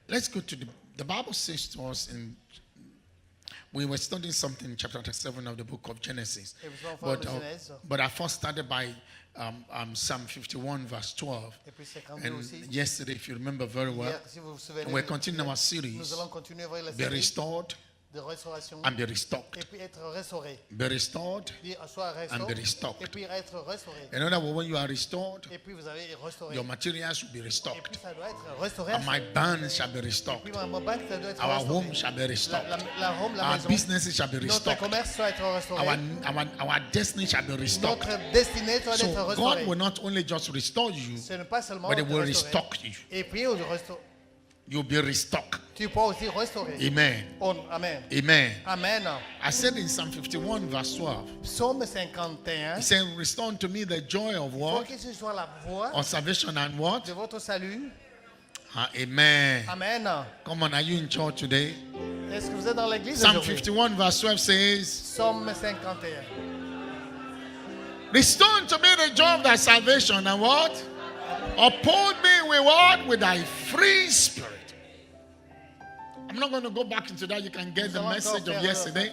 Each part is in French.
Let's go to the Bible says to us we were studying something in chapter 7 of the book of Genesis. But I first started by Psalm 51 verse 12. And yesterday, if you remember very well, we're continuing our series, Be Restored de restauration and be restocked. Et puis être restauré. Be restored Puis soit restauré. and be restocked. Et puis être restauré. In other words, when you are restored, Et puis vous avez restauré. your materials will be Et restocked. puis ça doit être restauré. And my barns shall be Et restocked. puis mon banque, ça doit être Our restauré. home shall be restocked. La Our maison. businesses shall be Notre restocked. commerce doit être restauré. Our destiny shall be restocked. Notre destinée doit être So restaurée. God will not only just restore you, Ce n'est pas seulement but He te will restaurer. restock you. Et puis You'll be restocked. tu peux aussi restaurer. Amen. Amen. Amen. Amen. I said in Psalm 51 verse 12, Psaume 51. He said, restore unto me the joy of Faut what? que ce soit la voix Of salvation and what? de votre salut. Amen. Amen. Come on, are you in church today? Est-ce que vous êtes dans l'église Psalm aujourd'hui? 51 verse 12 says, Psaume 51. restore unto me the joy of thy salvation and what? Uphold me with what? With thy free spirit. I'm not going to go back into that. You can get the message of yesterday.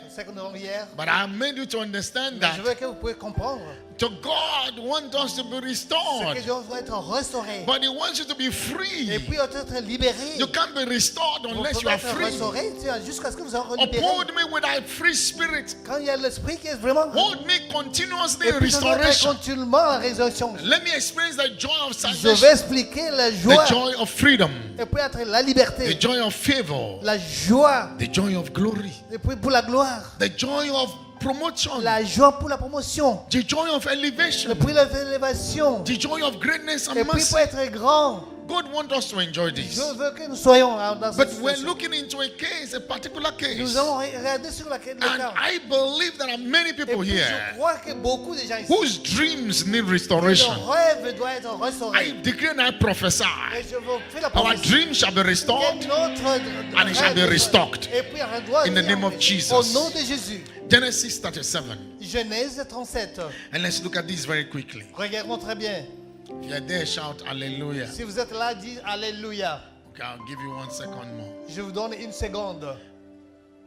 But I made you to understand Mais je that veux que vous puissiez comprendre to God wants us to be que restored. Dieu doit être restauré. But He wants you to be Et free. puis être libéré. You can't be restored Vous unless you pouvez are être free. restauré jusqu'à ce que vous soyez libéré. Uphold me with thy free spirit. Quand il y a l'esprit qui est vraiment Hold me continuously et in puis ça doit être restoration. continuellement la résurrection. Let me experience the joy of Je vais salvation, expliquer la joie the joy of freedom, et puis être la the liberté, joy of favor, la joie the joy of glory, et puis pour la gloire, the joy of promotion, la joie pour la promotion, the joy of elevation, et puis l'élévation, the joy of greatness et and puis mercy. pour être grand. God wants us to enjoy this. Je veux que nous soyons dans cette But we're situation. looking into a case, a particular case. Nous allons regarder sur le And cas. I believe there are many Et people puis here je crois que beaucoup de gens ici, whose dreams need restoration. leur rêve doit être I restauré. decree and I prophesy. Et je veux faire la Our promesse. dream shall be restored Que notre and it shall be rêve- restocked. Et puis on doit In the dire, name of Jesus. au nom de Jésus. Genesis 37. Genèse 37. And let's look at this very quickly. Regardons très bien. If you're there, shout hallelujah. Si vous êtes là, dites Alléluia. Okay, I'll give you 1 second more. Je vous donne une seconde.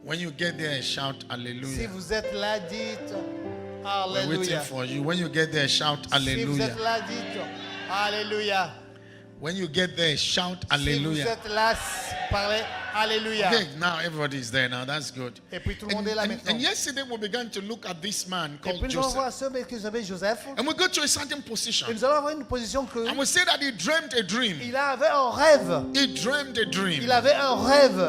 When you get there, shout Si hallelujah. vous êtes là, dites We're waiting Alléluia. for you. When you get there, shout Si vous hallelujah. êtes là, dites Alléluia. When you get there, shout Si vous hallelujah. êtes là, parlez Alléluia. Okay, now everybody is there now. That's good. Et puis tout le monde est là maintenant. And yesterday we began to look at this man Et called puis nous allons voir Joseph. ceux qui s'appellent Joseph. And we go to a certain Et position. nous allons avoir une position que And we say that he dreamed a dream. il avait un rêve. He dreamed a dream. Il avait un rêve.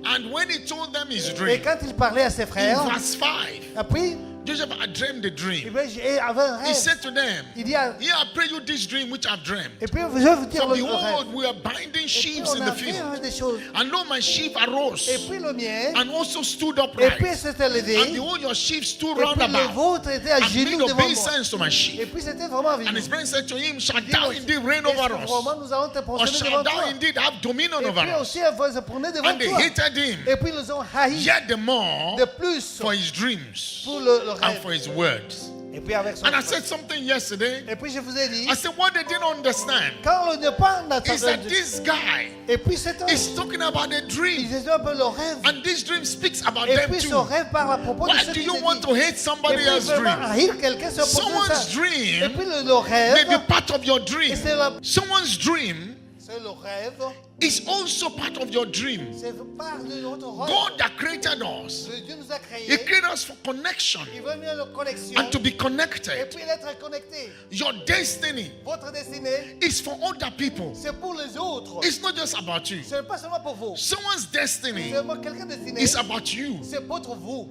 And when he told them his Et dream, quand il parlait à ses in frères, verse 5, puis Joseph had dreamed a dream. il avait un He rêve. said to them, Il dit, here I pray you this dream which I've dreamed. et puis je vais vous dire For le rêve. behold, we are binding Et puis sheep on in a the fait field. des choses. And lo, my sheep arose Et puis le mien, and also stood et puis upright. s'était levé. And behold, your sheep stood Et round puis le about vôtre était à and made genoux devant moi. obeisance to my Et sheep. puis c'était vraiment avec And nous. his friend said to him, shall Il dit, thou indeed reign over us? vraiment, nous allons te Or prosterner shall devant thou toi. indeed have dominion Et over puis us? aussi, elle va se prendre devant And they toi. hated him Et puis ils ont haï yet the more de plus for his dreams pour le and rêve. for his words. Et puis avec son And I said something yesterday. Et puis je vous ai dit, I said, what they didn't understand quand on ne parle is that this guy et puis c'est un, is talking about a il dream. disait un peu le rêve. And this dream speaks about Et them puis son too. rêve parle à propos de Why ce do qu'il you a want dit. to hate Et somebody puis else's vraiment, dream? haïr quelqu'un, c'est à propos de Someone's ça. Et dream puis le may be rêve, part of your dream. c'est la- Someone's dream c'est le rêve, is also part of your dream. c'est part de notre rêve. God that created us, Dieu nous a He créés, created us for connection il veut mieux la connexion and to be et connected. puis d'être connecté. Your destiny Votre destinée, is for other people. c'est pour les autres. It's not just about you. Ce n'est pas seulement pour vous. Someone's destiny C'est pour quelqu'un destiné. is about you. C'est pour vous.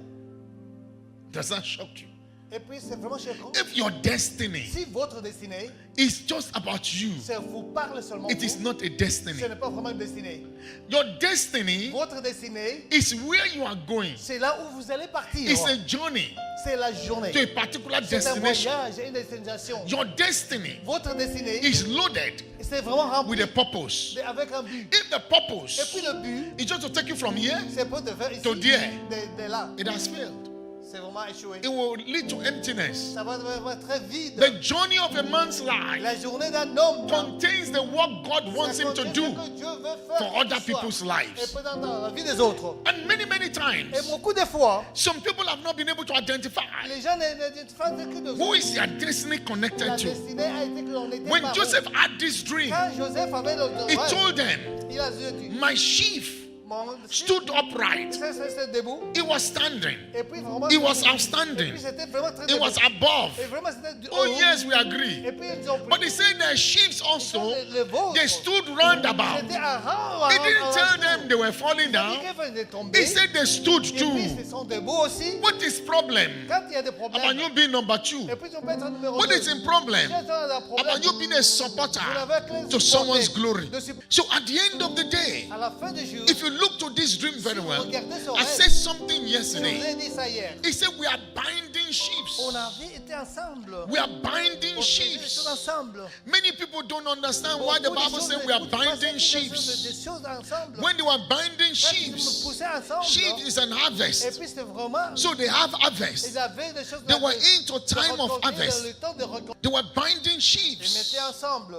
Does that shock you? Et puis c'est vraiment choquant. If your destiny Si votre destinée, is just about you, c'est vous parle seulement it is vous, not a destiny. ce n'est pas vraiment une destinée. Your destiny Votre destinée, is where you are going. c'est là où vous allez partir. It's a journey C'est la journée. to a particular C'est un destination. voyage et une destination. Your destiny Votre destinée, is loaded c'est vraiment rempli with a purpose. avec un but. If the Et purpose puis le but, is just to take you from here, c'est pour te faire ici, To there. de là. it has failed. c'est vraiment échoué. It will lead to emptiness. Ça va vraiment très vide. The journey of a man's life La journée d'un homme contains the work God wants him to do que Dieu veut faire for other pour soi people's et lives. peut dans la vie des autres. And many times, Et beaucoup de fois, some people have not been able to identify les gens n'identifient que de who is their destiny la connected to. destinée a été que l'on était When par Joseph eux. had this dream, Quand Joseph avait le he rêve, told them, il a dit, my sheaf mon stood upright. c'est debout. He was standing. Et puis vraiment, He was debout. outstanding. Et puis c'était vraiment très He was debout. above. Et vraiment c'était du Oh haut. yes, we agree. Et puis ils ont pris. But he said their sheaves also, Les vôtres, they stood round about. c'était un rang. He didn't tell them they were falling down. He said they stood Et puis too. ils sont debout aussi. What is problem? Quand il y a des About problèmes. you being number two? Et puis ils ont pas être numéro What 2. is the problem? About you being a supporter to someone's glory. So at the end of the day, À la fin du jour, if you look to this dream very well, regardez son I rêve. said something Je vous yesterday. ai dit ça hier. He said we are binding On sheep. avait été ensemble. We are binding On faisait sheep. des choses ensemble. Many people don't understand why the Bible says we are binding sheep. Des choses ensemble. When they were binding Quand sheep, ils me poussaient ensemble. sheep is an Et harvest. puis c'était vraiment. So they have harvest. Ils avaient des choses. They were into time of harvest. Le temps de récolter. They were binding sheep. Ils mettaient ensemble.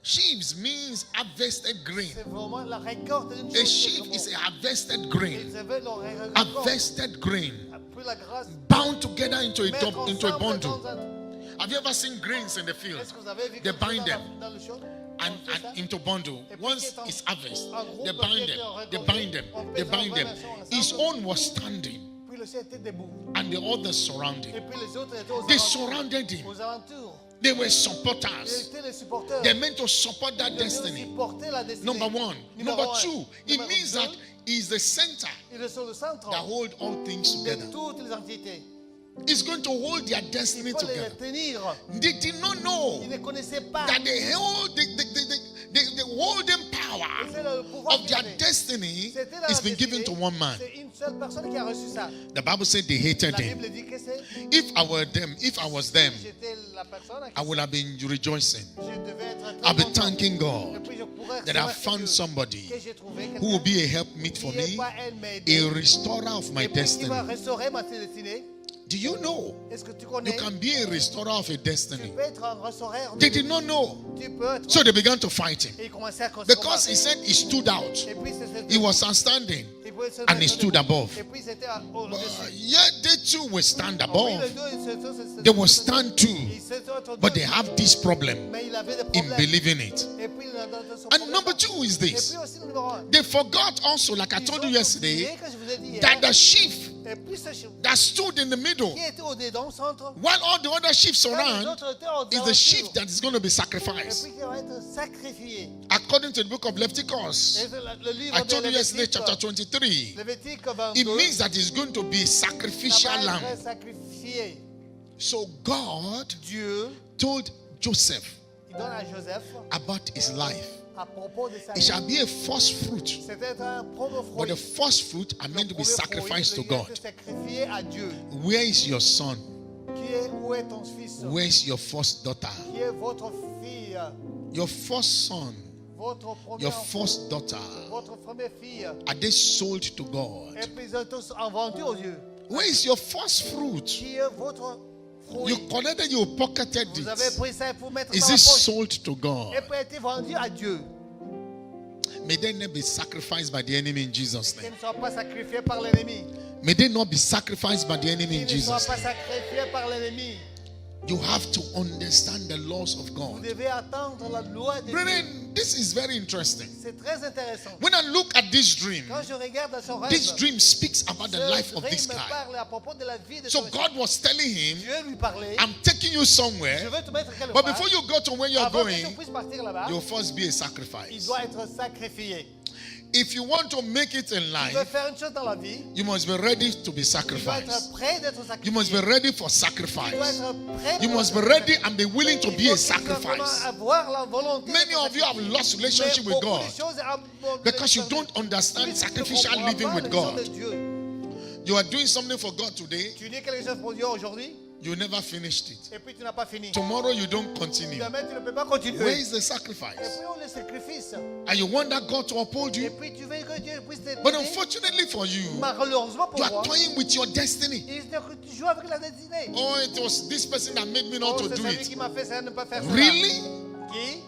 Sheaves means harvested grain. C'est vraiment la récolte d'une A chose. sheaf is a harvested grain. Ils avaient leur récolte. Harvested grain. Puis la grâce. Bound together into a, Mettre into a ensemble bundle. dans un- Have you ever seen grains in the field? Est-ce que vous avez vu They quelque chose bind dans them dans le champ? and On fait ça? into bundle. Once it's harvest, Un groupe they qui bind était them. en They récolte. bind them. On They fait bind ça them. ensemble. His own was standing, Puis le ciel était debout. and the others surrounding. Et puis les autres étaient aux They alentours. surrounded him. Aux alentours. They were Ils supporters. étaient les supporters. They're meant to support that Ils devaient destiny. aussi porter la destinée. Number one. Numéro Number un. two, it Numéro means deux, that he's the center ils sont le centre that hold all things de together. toutes les entités. He's going to hold their Il destiny faut les together. tenir. They did not know Ils ne connaissaient pas. that the holding power C'est le pouvoir of qu'ils their avaient. destiny C'était la has been given destinée. to one man. C'est une seule personne qui a reçu ça. The Bible said they hated La him. Bible dit que c'est. If I were them, if I was them, J'étais la personne à qui I would have been rejoicing. je devais être très I'll be content. thanking Et God puis je pourrais that I remercier found Dieu somebody que j'ai trouvé who will quelqu'un be a helpmeet for qui est me, pas elle m'aider. a restorer of my Et puis qui destiny. va restaurer ma destinée. Do you know Est-ce que tu you connais? can be a restorer of a Tu destiny? peux être un restaureur. They did not know. Tu peux être. So they began to fight him Et il commençait à because he said he stood out. Et puis c'était. He was outstanding. Et puis se and he stood above. Et puis c'était But au-dessus. yet they too will stand Oui, above. les deux, They will stand too. Ils s'étaient entre But deux. they have this problem Mais il avait des in problèmes. believing it. Et puis dans son And problème. number two is Et this. puis aussi le numéro un. They forgot also, like I Ils told ont you yesterday, oublié que je vous ai dit hier. that the sheaf Et puis ce chiffre that stood in the middle, qui était au dedans, au centre. while all the other sheep Quand les around, autres étaient aux is the alentours. sheep that is going to be Et sacrificed. puis qui va être sacrifié. According to the book of Leviticus, Et le livre I de told you yesterday, Lévitique, chapter 23, Lévitique it 22, means that it's going to be a ça sacrificial va lamb. être sacrifié. So God Dieu, told Joseph il donne à Joseph about his life. à propos de sa It vie. shall be a first fruit, C'était un premier but fruit. the first fruit are meant to be Le premier sacrificed to fruit, il a God. été sacrifié à Dieu. Where is your son? Où est ton fils? Where is your first daughter? Qui est votre fille? Your first son, Votre your première first daughter, votre première fille. are they sold to God? Et puis ils ont tous inventé aux yeux. Where is your first fruit? Qui est votre fruit? You collected, you pocketed Vous avez it. pris ça pour mettre Is dans la it poche. sold to God? Et puis a été vendu à Dieu. May they not be sacrificed by the enemy in Jesus' Qu'ils name. ne soient pas sacrifiés par l'ennemi. May they not be sacrificed by the enemy in Qu'ils ne soient Jesus' pas name. sacrifiés par l'ennemi. You have to understand the laws of Vous God. devez attendre la loi de Dieu. Brethren, this is very interesting. C'est très intéressant. When I look at this dream, Quand je regarde son rêve, this dream speaks about the ce life of dream this me guy. parle à propos de la vie de So ce God was telling him, Dieu lui parlait. I'm taking you Je somewhere, veux te mettre quelque but part. before you go to where you're Avant que tu going, puisses partir là-bas, you'll first be a il sacrifice. doit être sacrifié. If you want to make it in Tu veux life, faire une chose dans la vie, you must be ready to be tu dois sacrificed. être prêt d'être You must be sacrifié. ready for Tu dois sacrifice. être prêt You d'être must be sacrifié. ready and be willing to Il be faut a que tu dois vraiment sacrifice. avoir la volonté Many d'être of you have sacrifié. lost relationship Mais with beaucoup de God choses abandonnées because you par don't Dieu. understand Puisque tu sacrificial comprends living pas with les choses de God. Dieu. You are doing something for God today. Tu dis quelque chose pour Dieu aujourd'hui, you never finished it. Et puis tu n'as pas fini. Tomorrow you don't continue. Demain, tu ne peux pas continuer. Where is the Et sacrifice? puis on le sacrifice. And you want that God to uphold Et you? puis tu veux que Dieu puisse t'aider. But unfortunately for you, Malheureusement pour you are moi, toying with your destiny. tu joues avec la destinée. Oh, it was this person that made me not to C'est do celui it. qui m'a fait ça, ne pas faire ça. Really? Qui?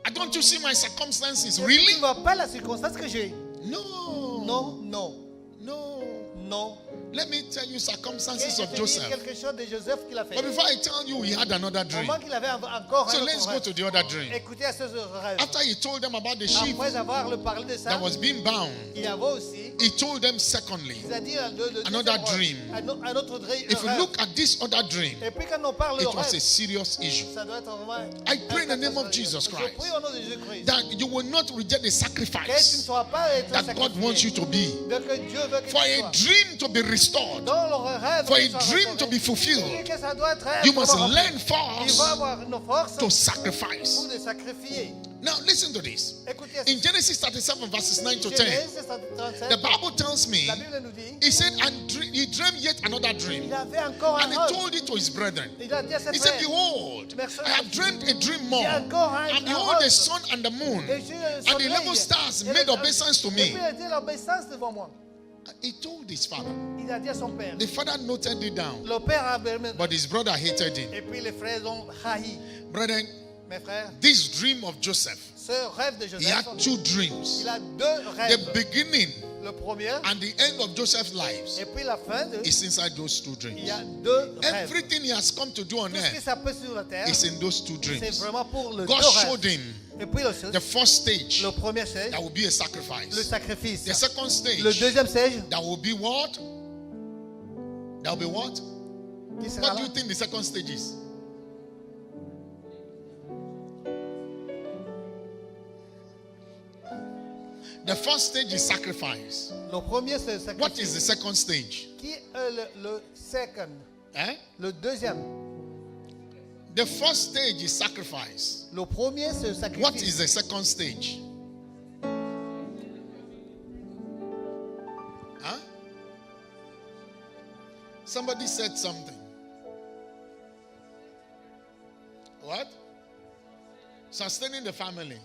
And don't you see my circumstances? Tu ne Really? vois pas la circonstance que j'ai. No. Non, non, No. non. Let me tell you Et circumstances je of te dis Joseph. quelque chose de Joseph qu'il a fait. But before I tell you, he had another Au dream. moment qu'il avait encore So un let's autre go rêve. to the other dream. Écoutez à ce rêve. After he told them about the sheep Après avoir parlé de ça, that was being bound, il avait aussi, he told them secondly, il a dit Another dream. un autre rêve. if you look at this other dream, Et puis quand on parle de it was a rêve, serious issue. ça doit être vraiment. I pray in the name of Jesus Je Christ prie au nom de Jésus-Christ. that you will not reject the Que tu ne sacrifice sois pas être that God wants you sacrifié. to be. Donc que Dieu veut que For tu a sois. dream to be restored, Dans le rêve, for que a tu sois dream to restauré. be fulfilled, Et que ça doit être you must vraiment learn rempli. Il va first avoir une force to sacrifice. pour de sacrifier. Now listen to this. Écoutez, In Genesis 37 verses 9 to 10, Genèse 37, the Bible tells me, la Bible nous dit, he said, and he dreamed yet another dream. il avait encore And un he rêve. told it to his brethren. Il a dit à ses He said, frères, behold, I have dreamed a dream more. j'ai encore un And behold, the rêve. sun and the moon Et j'ai le and the soleil 11 stars et made le- obeisance to Et me. puis il a dit l'obéissance devant moi. He told his father. Il a dit à son père. The father noted it down, Le père a permis. but his brother hated him. Et puis les frères ont haï. Brethren, Mes frères, this dream of Joseph, ce rêve de he Joseph, had two dreams. il a deux The rêves. beginning Le premier and the end of Joseph's lives et puis la fin de. is inside those two Il y dreams. a deux rêves. Everything he has come to do on Tout ce qui earth s'appelle sur la terre, is in those two c'est dreams. vraiment pour le God deux rêves. showed him Et puis the first stage le premier stage, that will be a le sacrifice. sacrifice. The second Le stage deuxième stage, that will be what? That will be what? qui sera What do là? you think the second stage is? The first stage is sacrifice. Le premier, c'est le What sacrifice. is the second stage? Qui est le second? Eh? Le deuxième. The first stage is sacrifice. Le premier, c'est le sacrifice. What is the second stage? Huh? Somebody said something. What? Sustaining the family.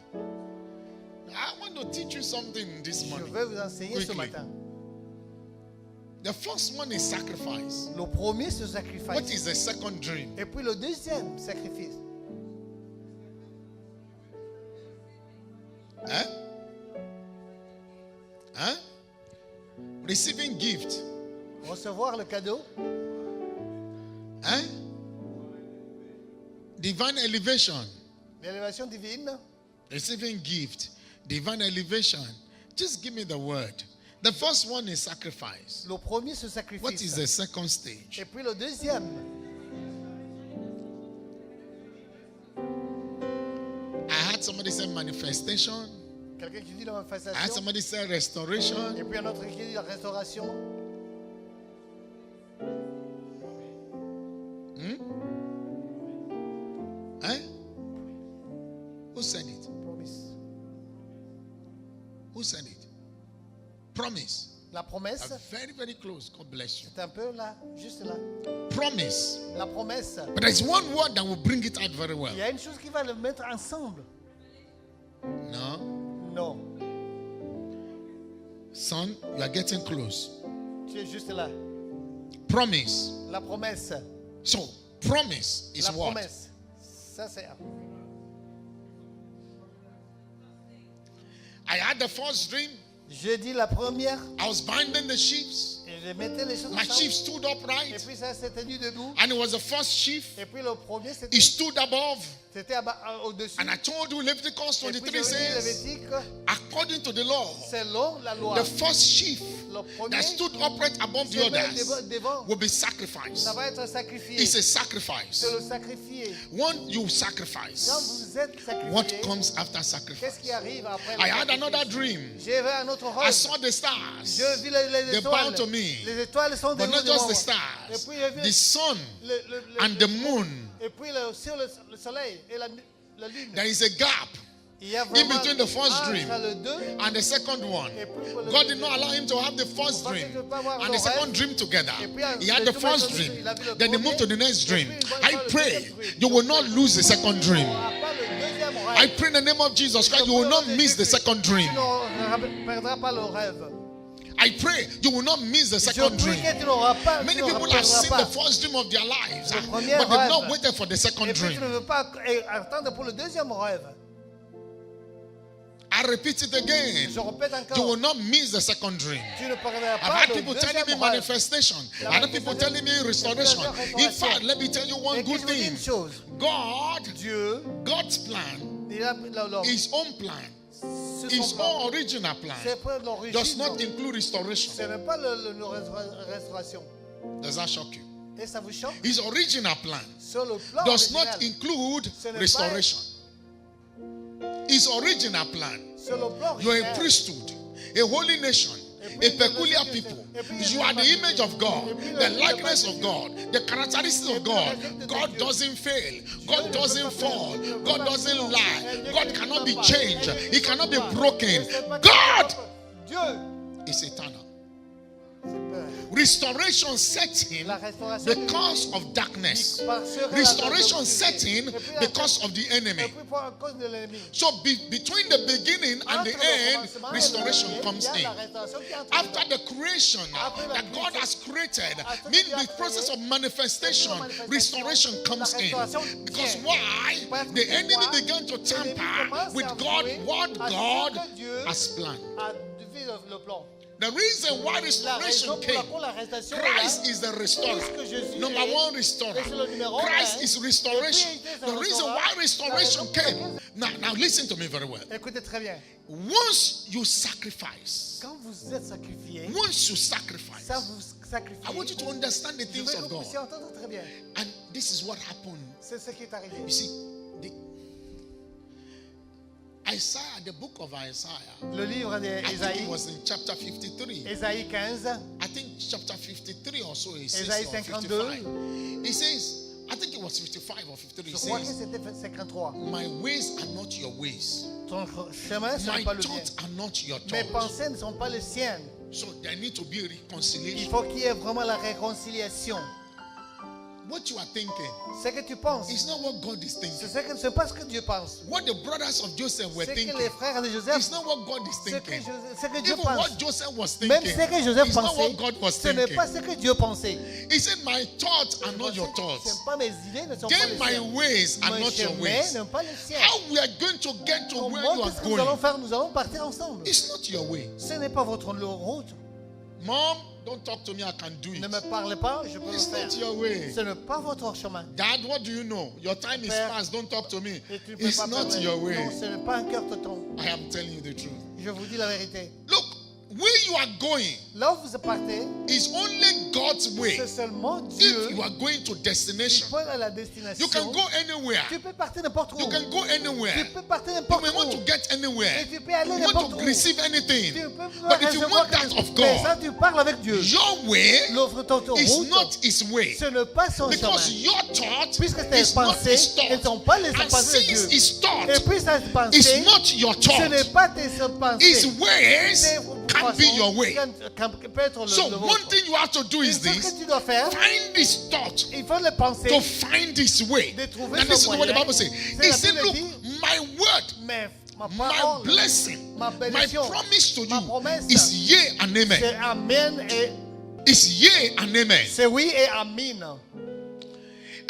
I want to teach you something this Je morning. vais vous enseigner ce Quickly. matin. The first one is sacrifice. Le premier, c'est le What sacrifice. is the second dream? Et puis le deuxième sacrifice. Huh? Huh? Receiving gift. Recevoir le cadeau. Huh? Divine elevation. L'élévation divine. Receiving gift. Divine elevation. Just give me the word. The first one is sacrifice. Le premier, c'est le sacrifice. What is the second stage? Et puis le deuxième. I had somebody say manifestation. Quelqu'un qui dit la I had manifestation. somebody say restoration. Et puis un autre qui dit la restauration. Eh? Who said it? Promise. Who said it? Promise. La promesse, Very, very close. God bless you. c'est un peu là, juste là. Promise. La promesse. But there's one word that will bring it out very well. Il y a une chose qui va le mettre ensemble. No. Non. Son, you are getting close. Tu es juste là. Promise. La promesse. So, promise is La what? promesse. Ça, c'est. I had the first dream. Je dis la première. I was binding the sheep. Et je mettais les choses My ensemble. sheep stood Et upright. puis ça s'est tenu debout. And it was the first sheep. Et puis le premier, He c'était stood above. au-dessus. And I told you, Leviticus Et puis 23 je dis, says, Lévitique, according to the law, selon la loi, the first sheep le premier, that stood upright above the se met others devant, will be sacrificed. ça va être sacrifié. It's a sacrifice. C'est le sacrifié. When you Quand sacrifice, vous êtes what sacrifié, comes after qu'est-ce sacrifice? qui arrive après le I had sacrifice? another dream. J'ai vu un autre I rêve. saw the stars. Je vis les They étoiles. bowed to me. Les étoiles sont But debout not devant just moi. the Et stars, puis j'ai vu the sun le and the moon. et puis sur le soleil et la lune. There is a gap Il y a in vraiment between the first dream entre le 2 and the second one. et puis pour le God did not allow him to have the first dream and the second dream together. He had the first dream, then he moved to the next dream. I pray you will not lose the second dream. I pray in the name of Jesus Christ, you will not miss the second dream. Tu ne perdras pas le rêve. I pray you will not miss the Je second prie dream. que tu n'auras pas, Many tu ne people have perdras seen the pas. first dream of their lives, Le but premier they've not rêve. waited for the second Et puis tu dream. ne veux pas attendre pour le deuxième rêve. I repeat it again. Je répète You will encore. not miss the second dream. Tu ne perdras I've pas had le people telling me deuxième rêve. manifestation. Other people telling me restoration. In fact, let me tell you one Et que good je vous dis thing. une chose. God, Dieu, God's plan, il a l'homme. His own plan, C'est His son plan. own original plan, C'est pas l'origine. does not include restoration. Ce n'est pas la restauration. Does that shock you? Et ça vous choque? His original plan Sur le plan does original, not include Ce n'est pas- restoration. His original plan. sur le plan You are a original, priesthood, a holy nation, a peculiar people. You are the image of God, the likeness of God, the characteristics of God. God doesn't fail. God doesn't fall. God doesn't lie. God cannot be changed. He cannot be broken. God Dieu, is eternal. c'est peur. Restoration sets in La restauration because of darkness. Restoration Restoration sets in because of the Et enemy. puis pour à cause de l'ennemi. So between the beginning and the Entre le end, commencement et restoration le comes il y a in. la restauration qui entre After the creation that God has created, means the process of manifestation, restoration comes in. Because why? The enemy began to tamper with God, what God has planned. à défier le plan. The reason why La restoration raison pour came, laquelle la restauration est Christ là, is the restorer. puisque Jésus Number est- one restorer. est le numéro Christ un. is restoration. Et puis, il est The un reason restaurant. why restoration La raison came. Now listen to me very well. Écoutez très bien. Once you sacrifice, Quand vous êtes sacrifié, once you sacrifice, ça vous sacrifie. I want you to understand the Je things veux que of vous God. puissiez entendre très bien. And this is what happened. C'est ce qui est arrivé. You see, Isaiah, the book of Isaiah, Le livre I think d'Ésaïe, it was in chapter 53. Ésaïe 15, I think chapter 53 or so, it says, Ésaïe or 52. 55. It says, I think it was 55 or 53. je It crois que says, c'était 53. my ways are not your ways. Ton chemin ne My sera pas le mien. thoughts are not your Mes thoughts. pensées ne sont pas les siennes. So there need to be a Il reconciliation. faut qu'il y ait vraiment la réconciliation. What you are thinking Ce que tu penses, is not what God is thinking. c'est pas ce que Dieu pense. What the brothers of Joseph were Ce que thinking les frères de Joseph, is not what God is ce que, thinking. ce que Dieu Even pense. what Joseph was Même thinking ce que Joseph is not pensait, what God was ce n'est thinking. pas ce que Dieu pensait. He said, my thoughts are not your Ce thoughts. n'est pas mes idées, ne sont pas Then les my siennes. ways are Mes not your chemins ways. ne sont pas les siens. How we are going to get to where you Comment are qu'est-ce que nous allons going? faire? Nous allons partir ensemble. It's not your way. Ce n'est pas votre route. Mom, don't talk to me, I can do Ne it. me parlez pas, je peux le It's faire. not your way. Ce n'est pas votre chemin. Dad, what do you know? Your time is Père, past, don't talk to me. Et tu ne peux It's pas not parler. your Non, way. ce n'est pas un cœur tonton. I am telling you the truth. Je vous dis la vérité. Look, where you are going Là où vous partez, is only God's way. c'est seulement If Dieu you are going to qui destination, peut à la destination. you can go anywhere. Tu peux partir n'importe où. You can go Tu anywhere. peux partir You n'importe may want to où. get anywhere. Et tu peux aller You n'importe want où. to receive anything. Tu peux But if you recevoir want that quelque of chose. Mais ça, God, tu parles avec Dieu. your way L'offre ton is route, not His way. ce n'est pas son Because chemin. your thought Puisque tes is not pensées His ne thought. sont pas les And pensées de since Dieu. His thought Et puis cette is pensée, not your ce n'est thought, pas tes His pensées. ways C'est can't be your way. peut être So le one vôtre. thing you have to do is Ce que this: tu dois faire, find this thought il faut le penser. to find His way. De trouver And son listen to what the moyen. Bible says. C'est He la said, Bible "Look, dit, my word, Mais ma my parole, blessing, ma my bénédiction, promise to ma you promesse, is yea and amen. c'est Amen et Is yea and amen." c'est oui et Amen.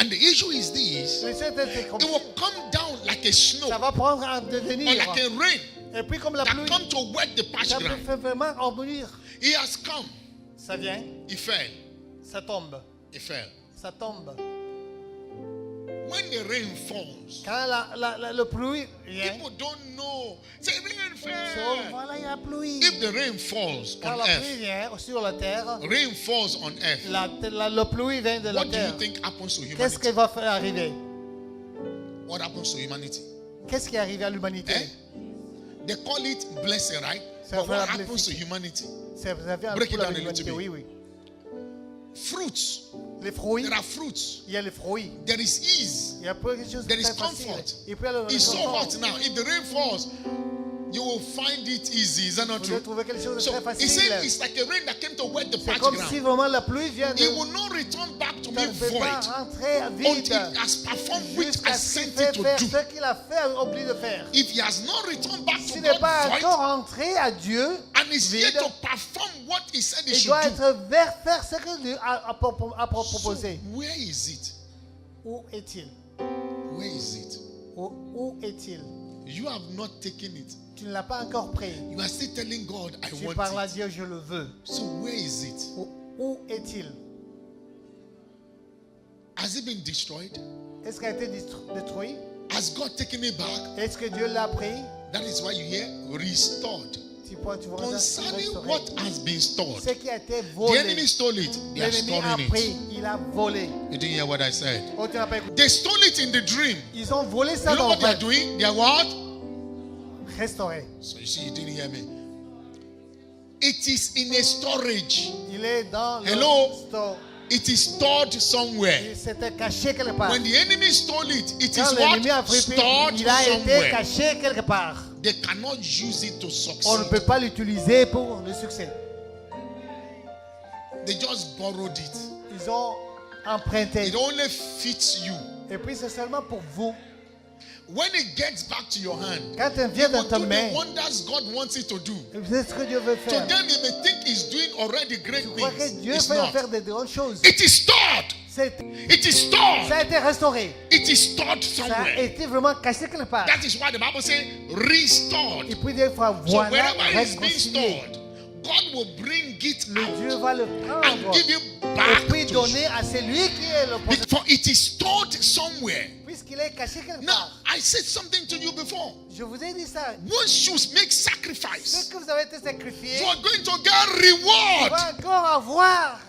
And the issue is this: Mais c'est it will come down like a snow ça or va prendre à devenir. like a rain Et puis comme la that pluie, come to wet the parched ça peut ground. faire vraiment embellir. He has come. Ça vient, He fell. ça tombe, He fell. ça tombe. When the rain falls, Quand le pluie vient, people don't know. Say rain so, fell. voilà, il y a pluie. If the rain falls Quand on la pluie earth, vient sur la terre, rain falls on earth. la pluie vient de la What do you terre. think happens to Qu'est-ce humanity? qui va faire arriver? What happens to humanity? Qu'est-ce qui est arrivé à l'humanité? Eh? They call it blessing, right? Ça But fait what la happens to blessing. humanity? Ça vient Break it pour down a l'humanité, little oui, bit. oui. Fruits Les fruits. There are fruits. Il y a les fruits. There is ease. Il y a quelque chose de There is très facile. comfort. Et puis il y a le It's so réconfort. hot now. If the rain falls, you will find it easy. Is that not Vous true? allez trouver quelque chose de So très he said facile. it's like a rain that came to wet the C'est parched comme si ground. vraiment la pluie vient de... It will not return back to Ça me ne peut pas void rentrer until vide. it has performed which Jusqu'à I ce qu'il sent fait it to faire do. ce qu'il a fait, oublie de faire. If he has not returned back to S'il n'est pas God void encore rentré à Dieu, and is yet vide, to perform what he said he il should doit do, être vers faire ce que Dieu a proposé. so where is it? Où est-il? Where is it? Où est-il? You have not taken it. Tu ne l'as pas encore pris. You are still telling God, I Tu want parles à it. Dieu, je le veux. So where is it? Où est-il? Has it been destroyed? Est-ce qu'il a été détruit? Has God taken it back? Est-ce que Dieu l'a pris? That is why you hear restored. Tu vois Concerning restaurer. what has been stored. Ce qui a été The volé. enemy stole it. They are L'ennemi a storing pris, it. il a volé. You didn't hear what I said. Oh, tu n'as pas écouté. They stole it in the dream. Ils ont volé ça You know dans what le they are rêve. doing? They are what? Restauré. So you see, you didn't hear me. It is in a storage. Il est dans Hello? le store. It is stored somewhere. Il s'était caché quelque part. When the enemy stole it, it Quand is l'ennemi a what? pris, Stored il a été somewhere. caché quelque part. They cannot use it to On ne succeed. peut pas l'utiliser pour le succès. They just borrowed it. Ils ont emprunté. It only fits you. Et puis c'est seulement pour vous. When it gets back to your hand, Quand il vient dans will ta do main, the wonders God wants it to do. c'est ce que Dieu veut To faire. them, they may think He's doing already great Tu crois que things. Dieu It's peut not. faire des grandes choses. It is stored. It is Ça stored. a été restauré. It is stored Ça a somewhere. été vraiment caché quelque part. That is why the Bible says restored. Et puis des fois, So voilà, wherever it's being réconcilié. stored, God will bring it Le Dieu out va le and prendre give it et back puis to you. donner à celui qui est le possesseur. For it is stored somewhere. Puisqu'il est caché quelque Now, part. I said something to you before. Je vous ai dit ça. Once you make Ce sacrifice, que vous avez été sacrifié, you are going to get on reward. va encore avoir.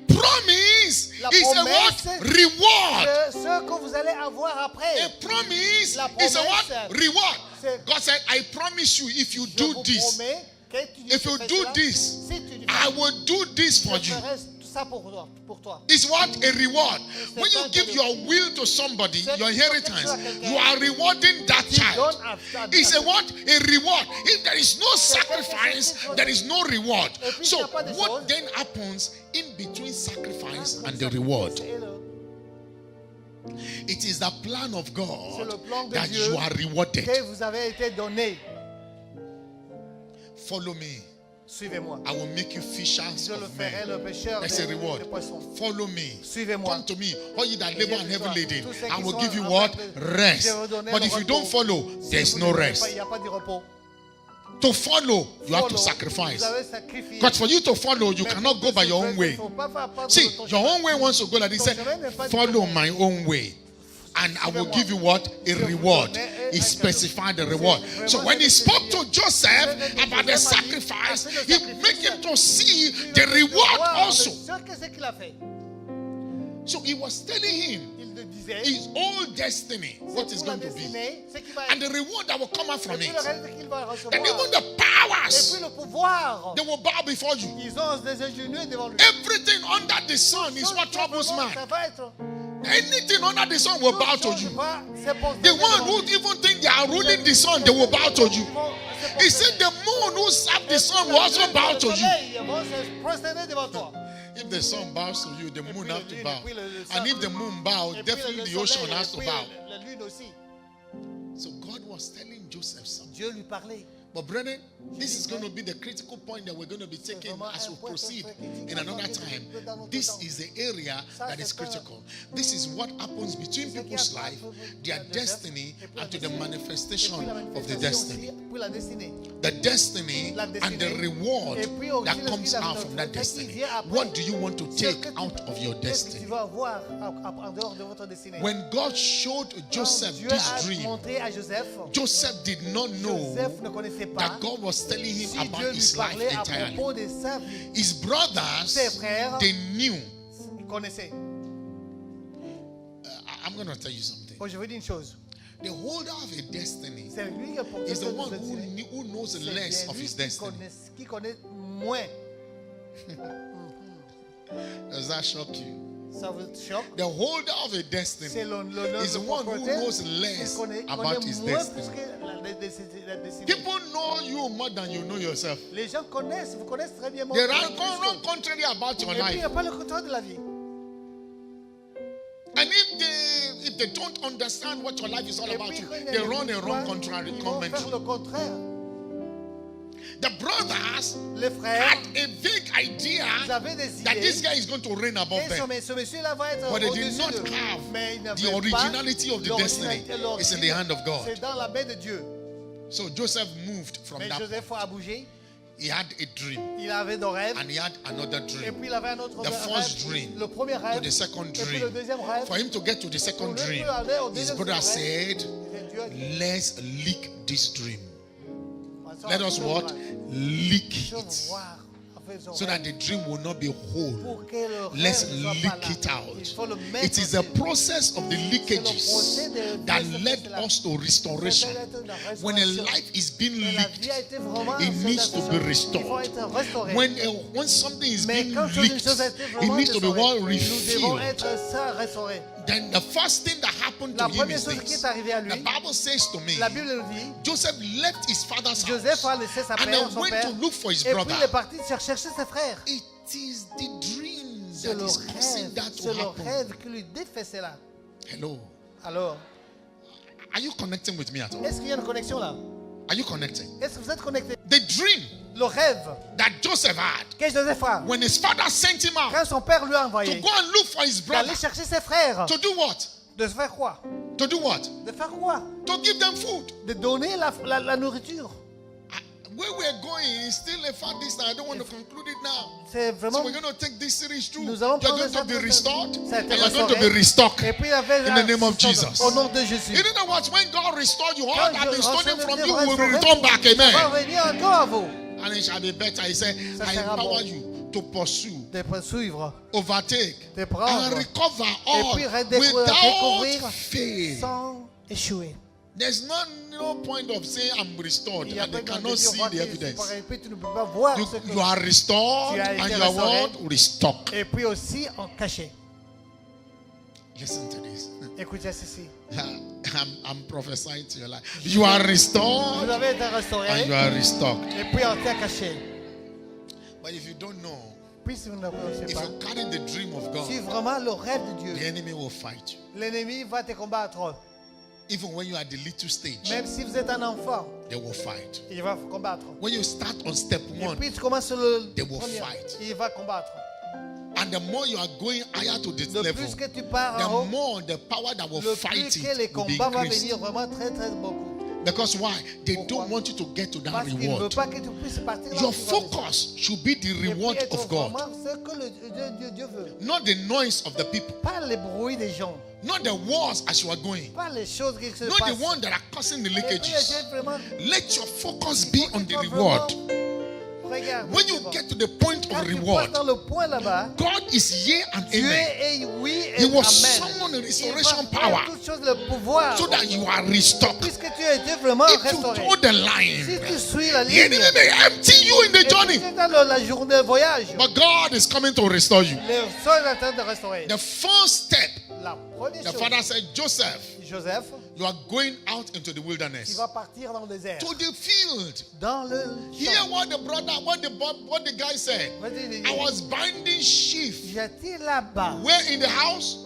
Promise La is a promesse what? Reward. Ce que vous allez avoir après. A promise La is a what? promesse, Reward. c'est- God said, I promise you, if you Je do vous this, promets que if you fais do cela, this, si tu le I fais, will do this for je you. ferai tout ça pour toi. Pour toi. It's what? A reward. C'est When you un give cadeau. your will to somebody, C'est your quelque chose inheritance, à quelqu'un. you are rewarding that Tu child. donnes à It's a what? A reward. If there is no sacrifice, there is no reward. Et puis, So il n'y a pas de what chose. then happens in between sacrifice and the reward? Et It is the plan of C'est God le plan de that Dieu you are rewarded. que vous avez été donné. Follow me. Suivez-moi. I will make you fishers Je le of ferai men. le pêcheur That's a de reward. poissons. Follow me. Suivez-moi. Come to me. All you that labor and heavy laden, Tous ceux I qui will sont give you en what? train de- Rest. Je vais vous donner But le if you repos. don't follow, Si there's vous no ne faites rest. pas, il n'y a pas de repos. To follow, you have to Follow, sacrifice. Vous avez sacrifié. Because for you to follow, you Mais cannot pour go by que your tu own fasses, way. il faut pas faire part de See, ton your chemin. own way wants to go like this. Say, Ton chemin n'est pas follow différent. my own way. And I will give you what? A reward. He specified the reward. So when he spoke to Joseph about the sacrifice, he made him to see the reward also. Ce qu'il a fait. So he was telling him Il le disait. his whole destiny, what is pour la going to be, destinée, ce qui va and the reward that will come out et from puis it. le reste qu'il va recevoir. And even the Et powers, puis le pouvoir. they will bow before you. Ils ont des ingénieux devant lui. Everything under the sun is what troubles man. Ça va être. Anything under the sun will bow to you. C'est pour The one who even think they are ruling the sun, they will bow to you. He said the moon who serve the sun will also bow to you. Ils vont se prosterner devant toi. If the sun bows to you, the moon puis have to la bow. lune, et puis le And soleil. if the moon bows, Et puis definitely le the ocean soleil, has et to puis bow. la lune aussi. So God was telling Joseph something. Dieu lui parlait. But brethren, this is going to be the critical point that we're going to be taking as we proceed in another time. This is the area that is critical. This is what happens between people's life, their destiny, and to the manifestation of the destiny. Puis la destinée. The destiny and the reward that comes out from that destiny. What do you want to take out of your Qu'est-ce que tu destiny? vas avoir en dehors de votre destinée? When God showed Joseph Dieu this a dream, montré à Joseph. Joseph did not know Joseph ne connaissait pas. that God was telling him Si about Dieu lui his life parlait à entirely. propos de sa vie, His brothers, ses frères, they knew. il connaissait. I'm going to tell you something. Bon, je veux dire une chose. The holder of a destiny C'est lui qui est porteur is the de one notre destinée. who knows C'est less bien of lui his destiny. qui connaît moins. Does that shock you? Ça vous choque? The holder of a destiny C'est le is the one who knows less about his destiny. People know you more than you know yourself. Les gens connaissent, vous connaissez très bien mon They run contrary about your Et puis il n'y life. a pas le contraire de la vie. And if they don't understand what your life is all Et about, puis you, quand il y a they des run a wrong histoires, contrary ils vont faire commentary. le contraire. The brothers Les frères, had a vague idea ils avaient des that this idées. guy is going to reign above Et them. ce monsieur-là va être But they au-dessus did not d'eux. have Mais ils n'avaient the pas originality of the destiny. l'originalité, It's in the hand of God. C'est dans la main de Dieu. So Joseph moved from Mais that. Joseph a bougé. He had a dream Il avait des rêves. and he had another Et dream. puis il avait un autre The rêve. first dream Le premier to rêve. the second Et puis dream. le deuxième rêve. For him to get to the second Pour lui dream, aller au his deuxième brother rêve, said, Dieu a dit, let's leak this dream. "Faisons Let us un what? rêve. Leak Faisons it. voir, faisons So that the dream will not be whole. pour que le rêve Let's ne soit leak pas là. it out. Il faut le mettre It is the aussi. process of the leakages that led us to restoration. When a life is being Mais la leaked, vie a été vraiment it needs to be il faut restored. être restauré. When something is Mais being quand une leaked, chose a été it vraiment needs to be restaurée, well nous devons refilled. être ça restauré. Then the first thing that happened to La him première is chose qui this. est arrivée à lui, The Bible says to me, la Bible nous dit, Joseph left his father's Joseph house a laissé sa and père, then son went père, to look for his et puis il est brother. parti chercher ses frères. It is the dream C'est that le is causing rêve, that to c'est le happen. rêve qui lui défait cela. Hello. Alors, Are you connecting with me at all? est-ce qu'il y a une connexion là? Are you connecting? Est-ce que vous êtes connectés? The dream Le rêve that Joseph had que Joseph a, when his father sent him out quand son père lui a to envoyé go and look for his brother, d'aller chercher ses frères, to do what? de faire quoi? To do what? De faire quoi? To give them food. De donner la nourriture. Where we're going is still a far distance. I don't want to conclude it now. C'est So vraiment. we're going to take this series through. Nous You're allons prendre going to ça be pour- restored ça a and été you're going to restauré. be restocked Et puis il y avait in the name of Jesus. au nom de Jésus. In other words, when God restored you, all Quand that has been Dieu stolen from you restaure, will restaure, return back. ça va Amen. revenir encore à vous. And it shall be better. He said, Ça I sera empower bon. you to pursue, De poursuivre, overtake, de prendre, and recover et all puis without redécouvrir fail. sans échouer. There's no point of saying I'm restored Il y a and they pas de cannot dire, see vois, the tu- evidence. Et puis tu ne peux pas voir ce que. You are restored Tu as and été you are restauré. what? Restocked. Et puis aussi en caché. Listen to this. Écoutez ceci. I'm prophesying to your life. You are Vous restored avez été restauré and you are restocked. et puis en terre caché. But if you don't know, Puis si vous ne connaissez if pas, you carry the dream of si God, vraiment le rêve de Dieu, the enemy will fight you. l'ennemi va te combattre. Even when you are at the little stage, Même si vous êtes un enfant, they will fight. il va combattre. When you start on step Et one, puis tu commences sur le They will premier, fight. il va combattre. and the more you are going higher to this Le level, plus que tu pars en the haut, more the power that will le fight plus que les it will be combats vont increased. venir vraiment très très beaucoup. Because why? They Pourquoi? don't want you to get to that Parce qu'il ne veut reward. pas que tu puisses partir là où Your tu vas focus should be the descendre. Et puis reward être of God, vraiment ce que Dieu veut. not the noise of the people, Pas les bruits des gens, not the wars as you are going, pas les choses qui se not passent. the ones that are causing the Et puis, leakages. j'ai vraiment, Let your focus il be faut que on tu the sois reward. vraiment- Regarde, When you get to the point quand of tu passes reward, dans le point là-bas, God is yea and Dieu amen. est oui et He will amen. summon the Il va restoration faire power toutes choses, le pouvoir, so that you are restored. puisque tu as été vraiment If you restauré. toe the Si line, tu suis la the ligne, enemy may empty you in the et puis journey, tu es dans la journée de voyage, but God is coming to restore you. le sol est en train de restaurer. The first step, La première the chose, father said, Joseph, Joseph, you are going out into the il wilderness, va partir dans le désert, to the field. dans le Hear champ. what the brother, what the guy said. Vas-y, I was binding sheep. j'étais là-bas, Where in the house?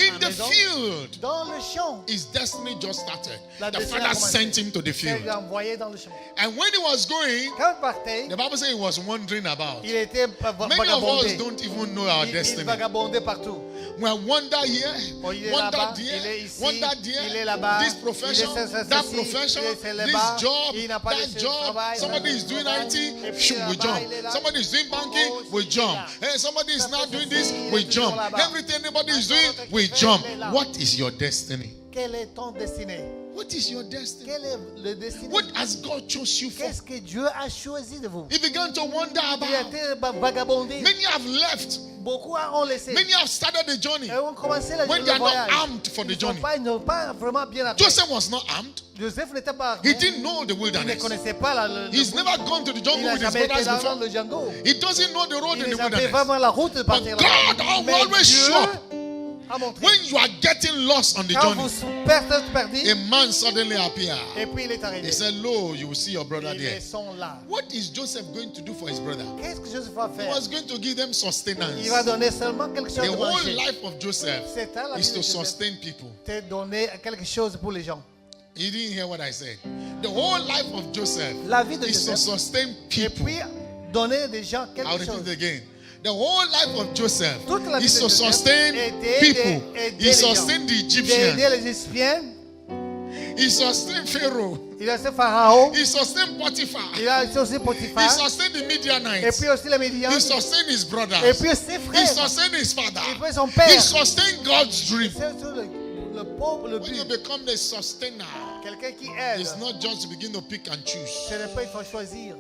In À the maison. field. dans le champ. His destiny just started. La The destinée a father commencé. sent him to the Il field. l'a envoyé dans le champ. And when he was going, Quand il partait, the Bible says he was wandering about. il était Many of us vagabondé. don't even know our Il destiny. vagabondait partout. We wander here, Oh, il est wander là-bas, there, il est ici, wander il est there, là-bas, this profession, il est ceci, that il profession, est this là-bas, job, il n'a pas that de job. travail, Somebody is doing travail, IT, et puis shoot, we là-bas, jump. il est là. Somebody is doing banking, Oh, we il est jump. là. Hey, somebody is Ça not fait doing ceci, this, il est we toujours jump. là-bas. Everything anybody is Maintenant, doing, l'autre we qui fait, jump. il est là. What is your destiny? Quel est ton destinée? What is your destiny? Quel est le destinée? What has God chose you for? Qu'est-ce que Dieu a choisi de vous? He began to wonder Il a about. été vagabondé. Many have left Beaucoup ont laissé. Many have started the journey Et ont commencé when they le are not voyage. armed for the journey. Ils n'ont pas vraiment bien appris. Joseph was not armed. Joseph n'était pas He armé. didn't know the Il ne wilderness. connaissait pas He's never gone to the il jungle n'a with his jamais été brothers dans before. le jungle. He doesn't know the road Il in n'a the jamais wilderness. vraiment la route de But partir God là-bas. will always show up. A montré. When you are getting lost on the Quand journey, vous perdez, a man suddenly appears. et puis il est arrivé. He said, Lo, you will see your brother Ils there. sont là. What is Joseph going to do for his brother? Qu'est-ce que Joseph va He faire? was going to give them sustenance. Il va donner seulement quelque chose The de whole manger. life of Joseph C'est ça, la is vie to de Joseph. sustain people. C'est donner quelque chose pour les gens. You didn't hear what I said. The whole life of Joseph La vie de is to Joseph. sustain Et people. puis donner des gens I'll quelque repeat chose. it again. The whole life of Joseph Toute la vie is de to Joseph sustain est people. d'aider He les sustained the gens. Egyptians. D'aider les Égyptiens. He sustained Pharaoh. Il a ce Pharaon. He sustained Potiphar. Il a aussi He Potiphar. sustained the Et Midianites. puis aussi les Midian. He sustained his Et brothers. puis ses He frères. sustained his father. Et puis son père. He sustained God's dream. C'est surtout le pauvre, le When you but. become the sustainer, Quelqu'un qui aide. it's not just to begin to pick and choose. Ce n'est pas il faut choisir.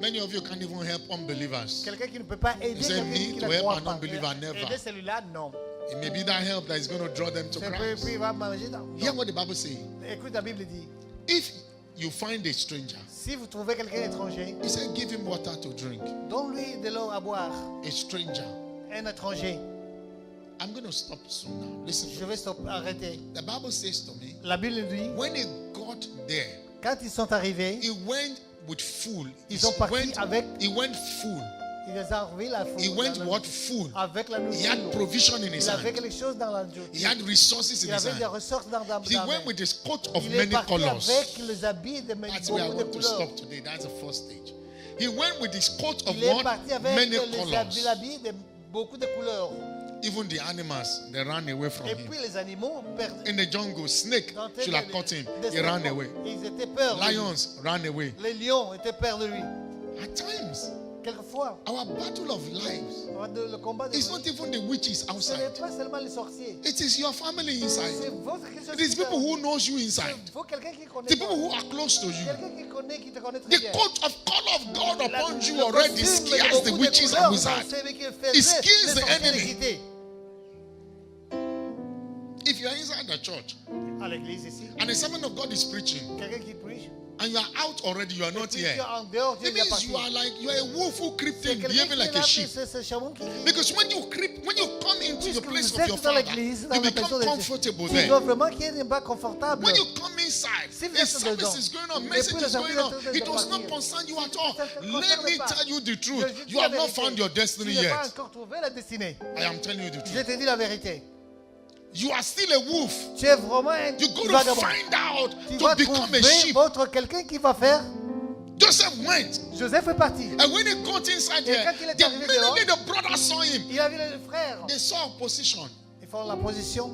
Many of you can't even help unbelievers. Quelqu'un qui ne peut pas aider You say, quelqu'un me qui to ne help croit an pas. unbeliever, never. Aider celui-là, non. It may be that help that is going to draw them to C'est Christ. puis il va manger. Non. Hear what the Bible says. Écoute, la Bible dit, If you find a stranger, si vous trouvez quelqu'un étranger, he said, give him water to drink. donne-lui de l'eau à boire. A stranger. Un étranger. I'm going to stop soon now. Listen. Je vais arrêter. The Bible says to me, La Bible dit, when he got there, quand ils sont arrivés, he went with full. ils sont partis avec, He went full. ils ont arrivé la He went what? Full. avec la He had nourriture. provision in his Il avait hand. quelque chose dans la nourriture. He had resources in Il his avait des hand. ressources dans la He went with his coat of Il est many parti colors. avec les habits de That's where I beaucoup de want to couleurs. stop today. That's the first stage. He went with his coat of Il est what? parti avec Many les colors. habits de beaucoup de couleurs. Even the animals, they ran away from Et him. puis les animaux In the jungle, snake should have caught him. He ran away. Ils étaient peur de lui. Lions ran away. Les lions étaient peur de lui. At times, Quelquefois, our battle of lives le combat de is not even the witches ce n'est outside. pas seulement les sorciers. It is your family C'est inside. votre quelque It is people who knows you inside. Il faut quelqu'un qui connaît The toi. people who are close to you. Quelqu'un qui te connaît très The bien. coat of color of God upon you Le already costume de scares the beaucoup de witches couleurs and wizards. dans celui qui It faisait scares les the sorciers enemy. les quitter. If you are inside the church À l'église ici, and the servant of God is preaching quelqu'un qui prich. and you are out already, you are not Puis here. tu es en dehors, tu It es means you are like you are a wolf who crept C'est in, quelqu'un behaving qui est like là, a sheep. c'est ce chameau qui Because when you come into the Puisque place vous of your êtes dans father, l'église, you dans la maison become de Dieu, comfortable tu there. dois vraiment qu'il y ait un bas confortable. When you come inside, Si vous a êtes service dedans, is going on, et message puis le is going service on. est en train de It does not partir. concern you at all. Ça ne te Let concerne me pas. tell you the Je truth. dis You la have not vérité. found your destiny Tu n'as pas yet. encore trouvé la destinée. I am telling you the Je truth. te dis la vérité. You are still a wolf. Tu es vraiment un You go to vagabond. find out Tu to vas become a trouver sheep. quelqu'un qui va faire. Joseph went. Joseph est parti. And when he got inside Et here, quand il est the arrivé minute the brothers saw him, Il a vu les frères. they saw opposition. Ils font la position.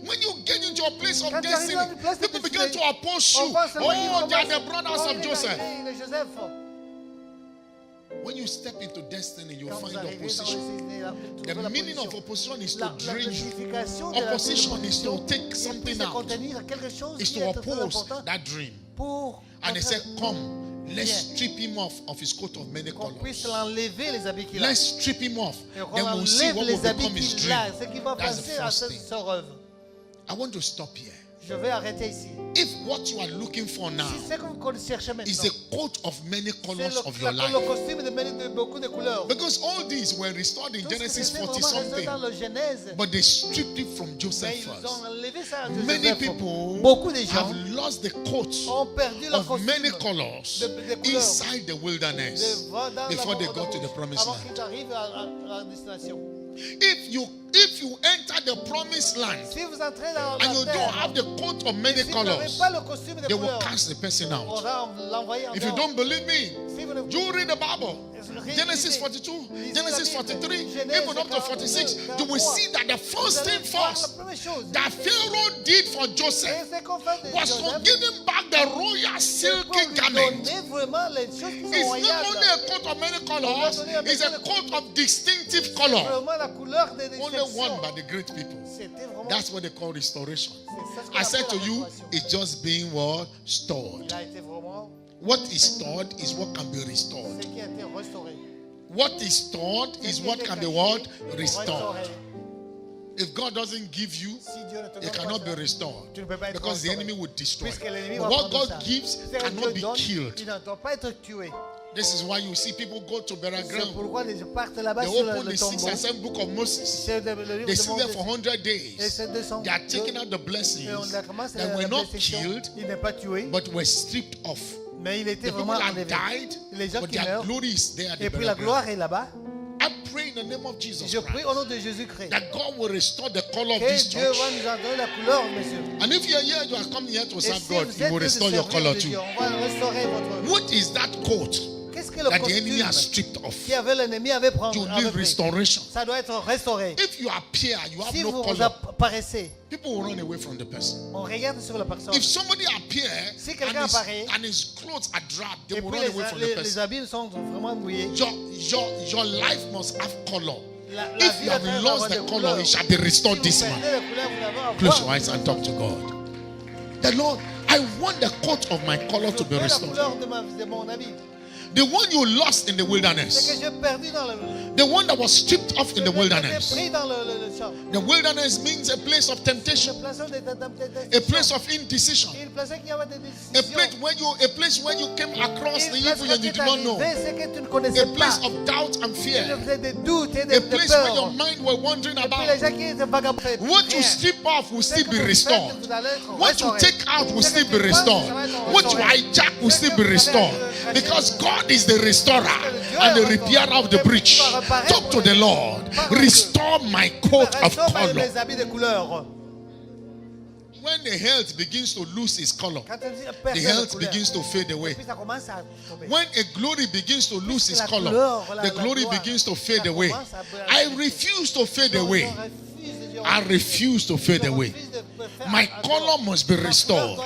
When you get into a place of Quand tu arrives destiny, dans une place de people begin destinée, to oppose On you. voit seulement qu'ils Oh, they are commencent- the brothers Oh, of il est Joseph. arrivé, il est Joseph. When you step into destiny, you Quand vous find arrivez dans opposition. le The meaning of opposition is to la drain you. signification de la Opposition is to opposition, take something c'est out. contenir quelque chose Is qui to est très oppose important that dream. pour And they said, Come, let's Viens. strip him off of his coat of many qu'on puisse colors. l'enlever les habits qu'il a. Let's strip him off. Et qu'on Then we'll see enlève what will les habits become his qu'il a, dream. ce qui va That's the passer à first thing. son rêve. I want to stop here. Je vais arrêter ici. If what you are looking for now Si c'est comme qu'on cherchait maintenant, is the coat of many c'est colors of le your life. costume de beaucoup de couleurs. Because all these were restored in Tout ce que Genesis c'était 40 vraiment resté dans something. le Genèse. But they stripped it from Mais Joseph ils ont first. enlevé ça à Many Joseph. people Beaucoup de gens have lost the coat ont perdu leur of costume many colors de couleurs inside the wilderness dans before they la- got to the promised avant land. qu'ils arrivent à la destination. If you enter the promised land Si vous entrez dans and you la don't terre, have the coat of many si vous n'avez colors, pas le costume de they will couleurs, cast the person on out. va l'envoyer en If you dehors. don't believe me, Si vous ne you read the Bible. Genesis 42, Genesis 43, even up to 46, you will see that the first thing first that Pharaoh did for Joseph was to give him back the royal silky garment. It's not only a coat of many colors, it's a coat of distinctive color. Only one by the great people. That's what they call restoration. I said to you, it's just being what? Stored. What is stored is what can be restored. What is stored is what can be what? Restored. If God doesn't give you, it cannot be restored because the enemy would destroy. But what God gives cannot be killed. This is why you see people go to burial ground. They open the 6th and 7th book of Moses. They sit there for 100 days. They are taking out the blessings that were not killed but were stripped off. The people have died, but their glory is there at the burial ground. I pray in the name of Jesus Christ that God will restore the color of this church. And if you are here, you are coming here to serve God, He will restore your color too. What is that coat that the enemy has stripped off? You need restoration. If you appear, you have no color, people will run away from the person. If somebody appears and his clothes are drab, they will run away from the person. Your life must have color. If you have lost the color, it shall be restored this month. Close your eyes and talk to God. The Lord, I want the coat of my color to be restored. The one you lost in the wilderness. The one that was stripped off in the wilderness. The wilderness means a place of temptation. A place of indecision. A place where you came across the evil and you did not know. A place of doubt and fear. A place where your mind were wandering about. What you strip off will still be restored. What you take out will still be restored. What you hijack will still be restored. Because God is the restorer and the repairer of the breach. Talk to the Lord. Restore my coat of color. When the health begins to lose its color, the health begins to fade away. When a glory begins to lose its color, the glory begins to fade away. I refuse to fade away. I refuse to fade away. My color must be restored.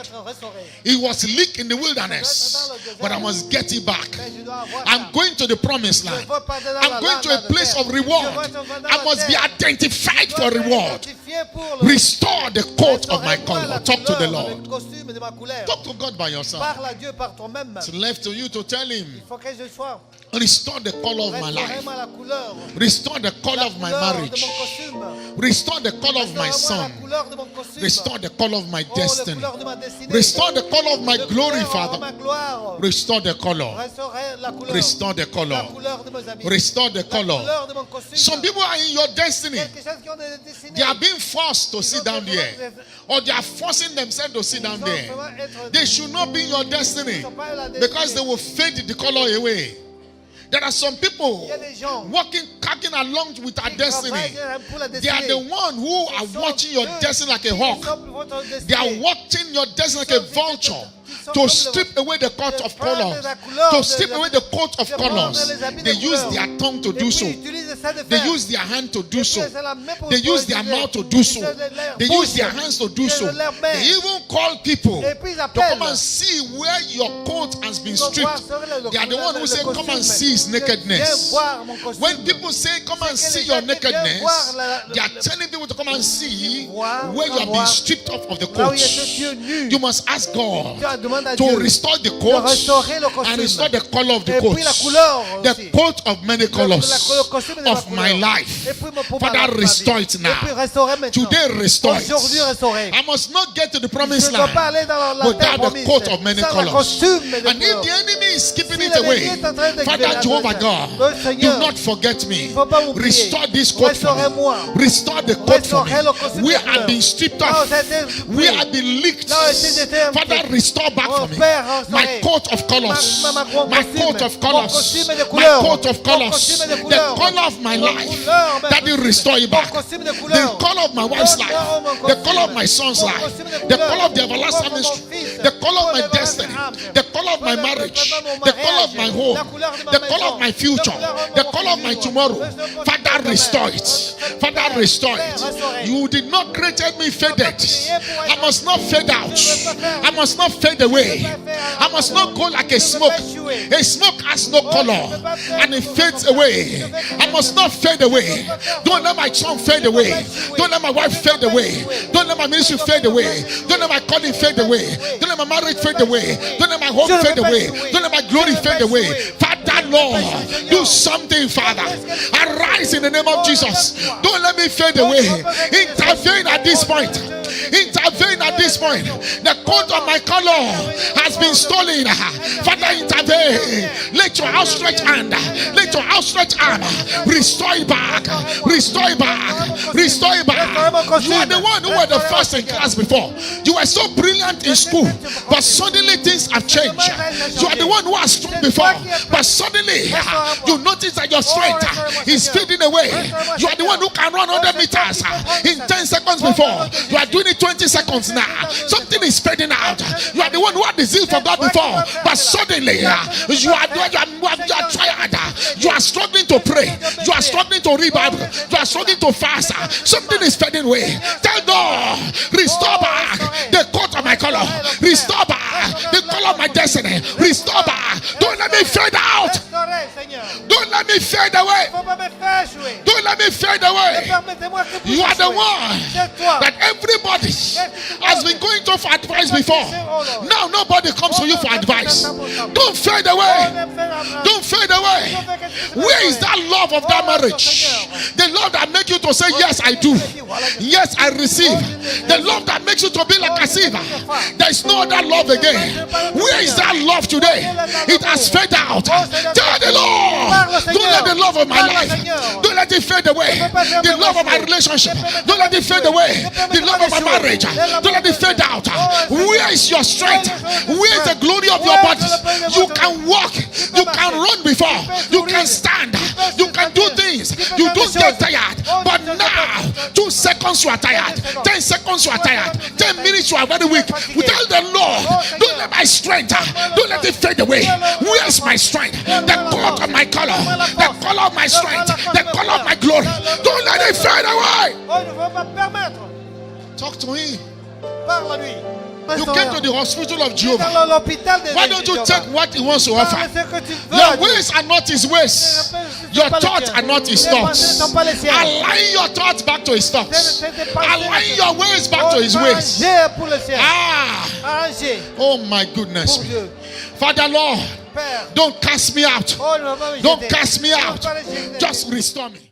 It was leaked in the wilderness, but I must get it back. I'm going to the promised land. I'm going to a place of reward. I must be identified for reward. Restore the coat of my color. Talk to the Lord. Talk to God by yourself. It's left to you to tell Him. Restore the color of my life. Restore the color of my marriage. Restore the color of my son. Restore the color of my destiny. Restore the color of my glory, Father. Restore the color. Restore the color. Restore the color. Some people are in your destiny. They are being forced to sit down there. Or they are forcing themselves to sit down there. They should not be in your destiny. Because they will fade the color away. There are some people walking along with our destiny. They are the ones who are watching your destiny like a hawk. They are watching your destiny like a vulture. To strip away the coat of colors. To strip away the coat of colors. They use their tongue to do so. They use their hand to do so. They use their mouth to do so. They use their hands to do so. They even call people to come and see where your coat has been stripped. They are the ones who say, come and see his nakedness. When people say, come and see your nakedness, they are telling people to come and see where you have been stripped off of the coat. You must ask God to restore the coat and restore the color of the coat. The coat of many colors of my life. Father, restore it now. Today, restore it. I must not get to the promised land without the coat of many colors. And if the enemy is keeping it away, Father Jehovah God, do not forget me. Restore this coat for me. Restore the coat for me. We have been stripped off. We have been leaked. Father, restore back for me my coat of colors. My coat of colors. My coat of colors. The color of my life. That will restore it back. The color of my wife's life. The color of my son's life. The color of the everlasting ministry. The color of my destiny. The color of my marriage. The color of my home. The color of my future. The color of my tomorrow. Father, restore it. Father, restore it. You did not create me faded. I must not fade out. I must not fade away. I must not go like a smoke. A smoke has no color and it fades away. I must not fade away. Don't let my son fade away. Don't let my wife fade away. Don't let my ministry fade away. Don't let my calling fade away. Don't let my marriage fade away. Don't let my home fade away. Don't let my glory fade away. Father, Lord, do something, Father. Arise in the name of Jesus. Don't let me fade away. Intervene at this point. Intervene at this point. The coat of my color has been stolen. Father, intervene. Let your outstretched hand, let your outstretched arm restore it back. Restore it back. Restore it back. You are the one who were the first in class before. You were so brilliant in school, but suddenly things have changed. You are the one who was strong before, but suddenly you notice that your strength is fading away. You are the one who can run 100 meters in 10 seconds before. You are doing it 20 seconds now. Something is fading out. You are the one who had the zeal for God before, but suddenly you are tired. You are struggling to pray. You are struggling to read Bible. You are struggling to fast. Something is fading away. Tell God, restore back the coat of my color. Restore back the color of my destiny. Restore back. Don't let me fade out. Don't let me fade away. Don't let me fade away. You are the one that everybody has been going to for advice before. Now nobody comes to you for advice. Don't fade away. Don't fade away. Where is that love of that marriage? The love that makes you to say, yes, I do. Yes, I receive. The love that makes you to be like a receiver. There is no other love again. Where is that love today? It has faded out. Tell the Lord, don't let the love of my life, don't let it fade away. The love of my relationship, don't let it fade away. The love of my marriage, don't let it fade out. Where is your strength? Where is the glory of your body? You can walk, you can run before, you can stand, you can do things. You don't get tired. But now, 2 seconds you are tired, 10 seconds you are tired, 10 minutes you are very weak. We tell the Lord, don't let my strength, don't let it fade away. Where is my strength? The color of my color, the color of my strength, the color of my glory. Don't let it fade away. Talk to him. You came to the hospital of Jehovah. Why don't you take what he wants to offer? Your ways are not his ways. Your thoughts are not his thoughts. Align your thoughts back to his thoughts. Align your ways back to his ways. Oh my goodness. Father Lord, don't cast me out. Don't cast me out. Just restore me.